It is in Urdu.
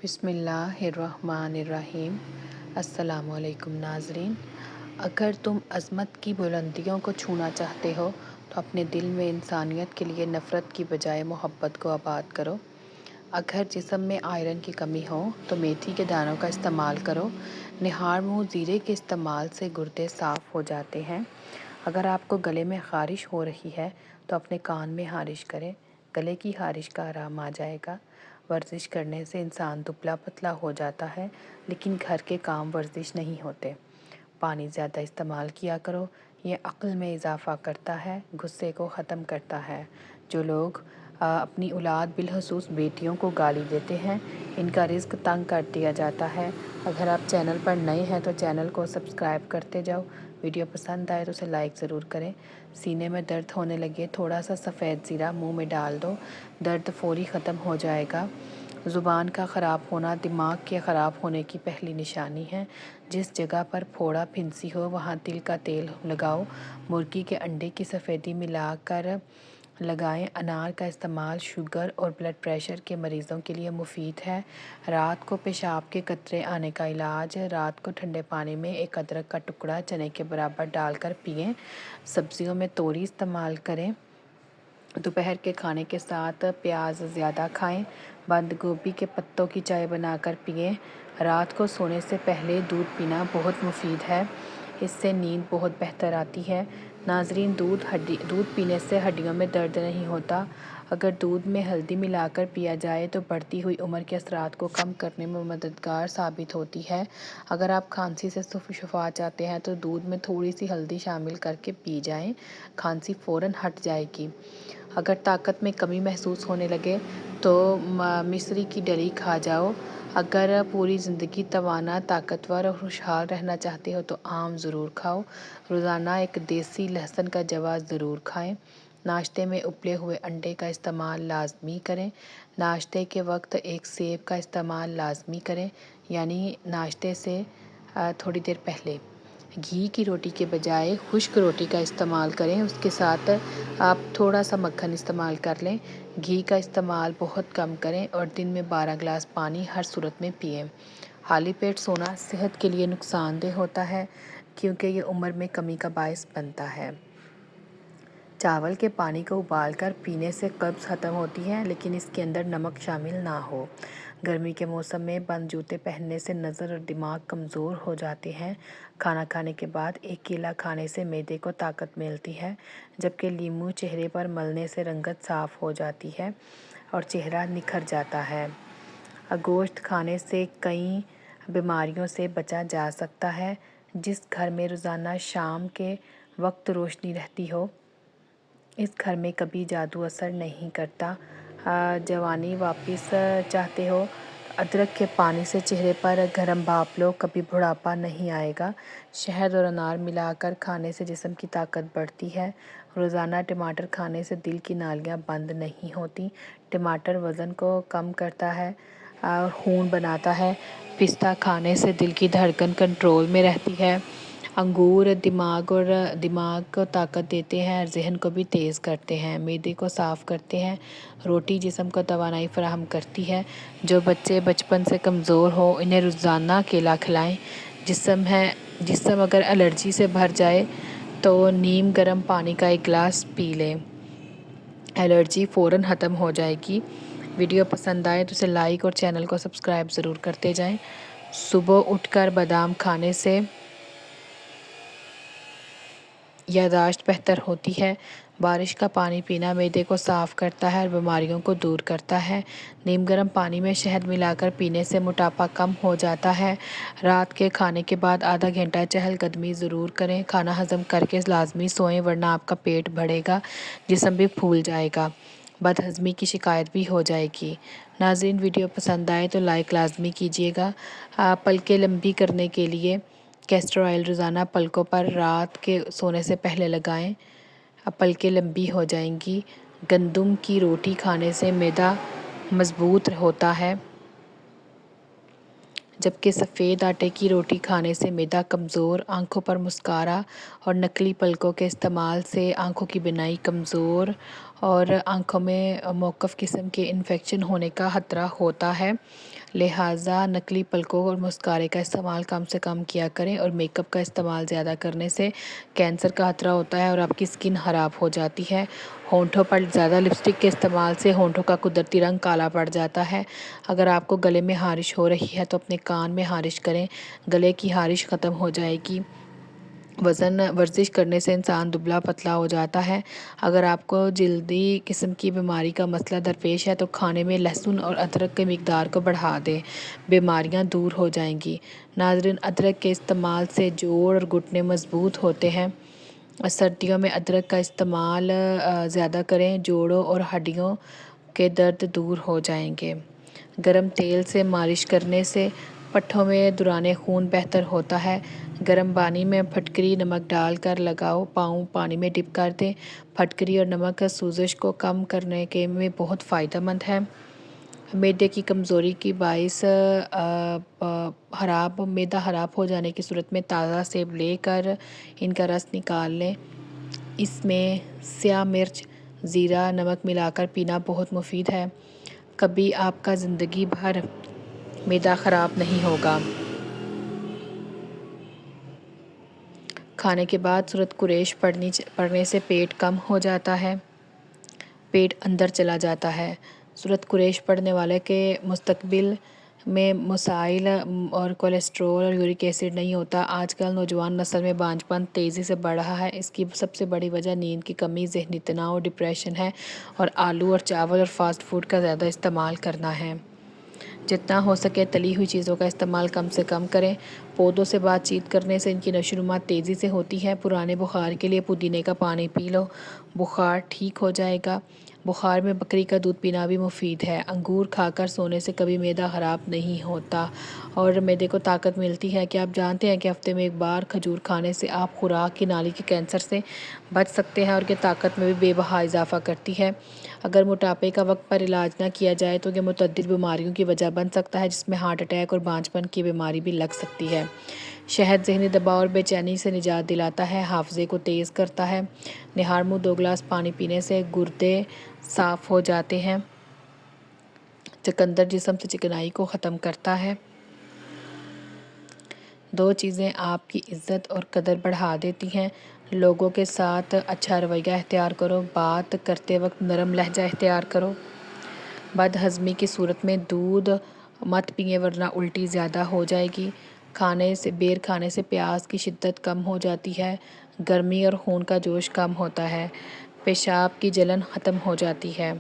بسم اللہ الرحمن الرحیم۔ السلام علیکم ناظرین۔ اگر تم عظمت کی بلندیوں کو چھونا چاہتے ہو تو اپنے دل میں انسانیت کے لیے نفرت کی بجائے محبت کو آباد کرو۔ اگر جسم میں آئرن کی کمی ہو تو میتھی کے دانوں کا استعمال کرو۔ نہار منہ زیرے کے استعمال سے گردے صاف ہو جاتے ہیں۔ اگر آپ کو گلے میں خارش ہو رہی ہے تو اپنے کان میں خارش کریں، گلے کی خارش کا آرام آ جائے گا۔ ورزش کرنے سے انسان دبلا پتلا ہو جاتا ہے، لیکن گھر کے کام ورزش نہیں ہوتے۔ پانی زیادہ استعمال کیا کرو، یہ عقل میں اضافہ کرتا ہے، غصے کو ختم کرتا ہے۔ جو لوگ اپنی اولاد بالخصوص بیٹیوں کو گالی دیتے ہیں، ان کا رزق تنگ کر دیا جاتا ہے۔ اگر آپ چینل پر نئے ہیں تو چینل کو سبسکرائب کرتے جاؤ۔ ویڈیو پسند آئے تو اسے لائک ضرور کریں۔ سینے میں درد ہونے لگے تھوڑا سا سفید زیرہ منہ میں ڈال دو، درد فوری ختم ہو جائے گا۔ زبان کا خراب ہونا دماغ کے خراب ہونے کی پہلی نشانی ہے۔ جس جگہ پر پھوڑا پھنسی ہو وہاں تل کا تیل لگاؤ۔ مرغی کے انڈے کی سفیدی ملا کر لگائیں۔ انار کا استعمال شوگر اور بلڈ پریشر کے مریضوں کے لیے مفید ہے۔ رات کو پیشاب کے قطرے آنے کا علاج: رات کو ٹھنڈے پانی میں ایک ادرک کا ٹکڑا چنے کے برابر ڈال کر پئیں۔ سبزیوں میں توری استعمال کریں۔ دوپہر کے کھانے کے ساتھ پیاز زیادہ کھائیں۔ بند گوبھی کے پتوں کی چائے بنا کر پئیں۔ رات کو سونے سے پہلے دودھ پینا بہت مفید ہے، اس سے نیند بہت بہتر آتی ہے۔ ناظرین، دودھ پینے سے ہڈیوں میں درد نہیں ہوتا۔ اگر دودھ میں ہلدی ملا کر پیا جائے تو بڑھتی ہوئی عمر کے اثرات کو کم کرنے میں مددگار ثابت ہوتی ہے۔ اگر آپ کھانسی سے شفا چاہتے ہیں تو دودھ میں تھوڑی سی ہلدی شامل کر کے پی جائیں، کھانسی فوراً ہٹ جائے گی۔ اگر طاقت میں کمی محسوس ہونے لگے تو مصری کی ڈلی کھا جاؤ۔ اگر پوری زندگی توانا، طاقتور اور خوشحال رہنا چاہتے ہو تو آم ضرور کھاؤ۔ روزانہ ایک دیسی لہسن کا جوا ضرور کھائیں۔ ناشتے میں ابلے ہوئے انڈے کا استعمال لازمی کریں۔ ناشتے کے وقت ایک سیب کا استعمال لازمی کریں، یعنی ناشتے سے تھوڑی دیر پہلے۔ گھی کی روٹی کے بجائے خشک روٹی کا استعمال کریں، اس کے ساتھ آپ تھوڑا سا مکھن استعمال کر لیں۔ گھی کا استعمال بہت کم کریں اور دن میں 12 گلاس پانی ہر صورت میں پئیں۔ خالی پیٹ سونا صحت کے لیے نقصان دہ ہوتا ہے کیونکہ یہ عمر میں کمی کا باعث بنتا ہے۔ چاول کے پانی کو ابال کر پینے سے قبض ختم ہوتی ہے، لیکن اس کے اندر نمک شامل نہ ہو۔ گرمی کے موسم میں بند جوتے پہننے سے نظر اور دماغ کمزور ہو جاتے ہیں۔ کھانا کھانے کے بعد ایک کیلا کھانے سے معدے کو طاقت ملتی ہے، جبکہ لیموں چہرے پر ملنے سے رنگت صاف ہو جاتی ہے اور چہرہ نکھر جاتا ہے۔ گوشت کھانے سے کئی بیماریوں سے بچا جا سکتا ہے۔ جس گھر میں روزانہ شام کے وقت روشنی رہتی ہو، اس گھر میں کبھی جادو اثر نہیں کرتا۔ جوانی واپس چاہتے ہو تو ادرک کے پانی سے چہرے پر گرم بھاپ لو، کبھی بڑھاپا نہیں آئے گا۔ شہد اور انار ملا کر کھانے سے جسم کی طاقت بڑھتی ہے۔ روزانہ ٹماٹر کھانے سے دل کی نالیاں بند نہیں ہوتی۔ ٹماٹر وزن کو کم کرتا ہے اور خون بناتا ہے۔ پستہ کھانے سے دل کی دھڑکن کنٹرول میں رہتی ہے۔ انگور دماغ کو طاقت دیتے ہیں اور ذہن کو بھی تیز کرتے ہیں، معدے کو صاف کرتے ہیں۔ روٹی جسم کو توانائی فراہم کرتی ہے۔ جو بچے بچپن سے کمزور ہو انہیں روزانہ کیلا کھلائیں۔ جسم اگر الرجی سے بھر جائے تو نیم گرم پانی کا ایک گلاس پی لیں، الرجی فوراً ختم ہو جائے گی۔ ویڈیو پسند آئے تو اسے لائک اور چینل کو سبسکرائب ضرور کرتے جائیں۔ صبح اٹھ کر بادام کھانے سے یادداشت بہتر ہوتی ہے۔ بارش کا پانی پینا معدے کو صاف کرتا ہے اور بیماریوں کو دور کرتا ہے۔ نیم گرم پانی میں شہد ملا کر پینے سے موٹاپا کم ہو جاتا ہے۔ رات کے کھانے کے بعد آدھا گھنٹہ چہل قدمی ضرور کریں۔ کھانا ہضم کر کے لازمی سوئیں ورنہ آپ کا پیٹ بڑھے گا، جسم بھی پھول جائے گا، بد ہضمی کی شکایت بھی ہو جائے گی۔ ناظرین، ویڈیو پسند آئے تو لائک لازمی کیجیے گا۔ پلکیں لمبی کرنے کے لیے کیسٹر آئل روزانہ پلکوں پر رات کے سونے سے پہلے لگائیں، پلکیں لمبی ہو جائیں گی۔ گندم کی روٹی کھانے سے معدہ مضبوط ہوتا ہے، جبکہ سفید آٹے کی روٹی کھانے سے معدہ کمزور۔ آنکھوں پر مسکارا اور نکلی پلکوں کے استعمال سے آنکھوں کی بینائی کمزور اور آنکھوں میں مختلف قسم کے انفیکشن ہونے کا خطرہ ہوتا ہے، لہٰذا نقلی پلکوں اور مسکارے کا استعمال کم سے کم کیا کریں، اور میک اپ کا استعمال زیادہ کرنے سے کینسر کا خطرہ ہوتا ہے اور آپ کی اسکن خراب ہو جاتی ہے۔ ہونٹوں پر زیادہ لپسٹک کے استعمال سے ہونٹوں کا قدرتی رنگ کالا پڑ جاتا ہے۔ اگر آپ کو گلے میں خارش ہو رہی ہے تو اپنے کان میں خارش کریں، گلے کی خارش ختم ہو جائے گی۔ ورزش کرنے سے انسان دبلا پتلا ہو جاتا ہے۔ اگر آپ کو جلدی قسم کی بیماری کا مسئلہ درپیش ہے تو کھانے میں لہسن اور ادرک کی مقدار کو بڑھا دیں، بیماریاں دور ہو جائیں گی۔ ناظرین، ادرک کے استعمال سے جوڑ اور گھٹنے مضبوط ہوتے ہیں۔ سردیوں میں ادرک کا استعمال زیادہ کریں، جوڑوں اور ہڈیوں کے درد دور ہو جائیں گے۔ گرم تیل سے مالش کرنے سے پٹھوں میں دوران خون بہتر ہوتا ہے۔ گرم پانی میں پھٹکری نمک ڈال کر لگاؤ، پاؤں پانی میں ڈپ کر دیں۔ پھٹکری اور نمک سوزش کو کم کرنے کے میں بہت فائدہ مند ہے۔ معدے کی کمزوری کی باعث معدہ خراب ہو جانے کی صورت میں تازہ سیب لے کر ان کا رس نکال لیں۔ اس میں سیاہ مرچ، زیرہ، نمک ملا کر پینا بہت مفید ہے۔ کبھی آپ کا زندگی بھر معدہ خراب نہیں ہوگا۔ کھانے کے بعد سورۃ قریش پڑھنے سے پیٹ کم ہو جاتا ہے، پیٹ اندر چلا جاتا ہے۔ سورۃ قریش پڑھنے والے کے مستقبل میں مسائل اور کولیسٹرول اور یورک ایسڈ نہیں ہوتا۔ آج کل نوجوان نسل میں بانجھ پن تیزی سے بڑھ رہا ہے۔ اس کی سب سے بڑی وجہ نیند کی کمی، ذہنی تناؤ اور ڈپریشن ہے، اور آلو اور چاول اور فاسٹ فوڈ کا زیادہ استعمال کرنا ہے۔ جتنا ہو سکے تلی ہوئی چیزوں کا استعمال کم سے کم کریں۔ پودوں سے بات چیت کرنے سے ان کی نشو و نما تیزی سے ہوتی ہے۔ پرانے بخار کے لیے پودینے کا پانی پی لو، بخار ٹھیک ہو جائے گا۔ بخار میں بکری کا دودھ پینا بھی مفید ہے۔ انگور کھا کر سونے سے کبھی معدہ خراب نہیں ہوتا اور معدے کو طاقت ملتی ہے۔ کیا آپ جانتے ہیں کہ ہفتے میں ایک بار کھجور کھانے سے آپ خوراک کی نالی کے کینسر سے بچ سکتے ہیں، اور یہ طاقت میں بھی بے بہا اضافہ کرتی ہے۔ اگر موٹاپے کا وقت پر علاج نہ کیا جائے تو یہ متعدد بیماریوں کی وجہ بن سکتا ہے، جس میں ہارٹ اٹیک اور بانجھ پن کی بیماری بھی لگ سکتی ہے۔ شہد ذہنی دباؤ اور بے چینی سے نجات دلاتا ہے، حافظے کو تیز کرتا ہے۔ نہار منہ 2 گلاس پانی پینے سے گردے صاف ہو جاتے ہیں۔ چقندر جسم سے چکنائی کو ختم کرتا ہے۔ 2 چیزیں آپ کی عزت اور قدر بڑھا دیتی ہیں۔ لوگوں کے ساتھ اچھا رویہ اختیار کرو، بات کرتے وقت نرم لہجہ اختیار کرو۔ بد ہضمی کی صورت میں دودھ مت پئیں ورنہ الٹی زیادہ ہو جائے گی۔ بیر کھانے سے پیاس کی شدت کم ہو جاتی ہے، گرمی اور خون کا جوش کم ہوتا ہے، پیشاب کی جلن ختم ہو جاتی ہے۔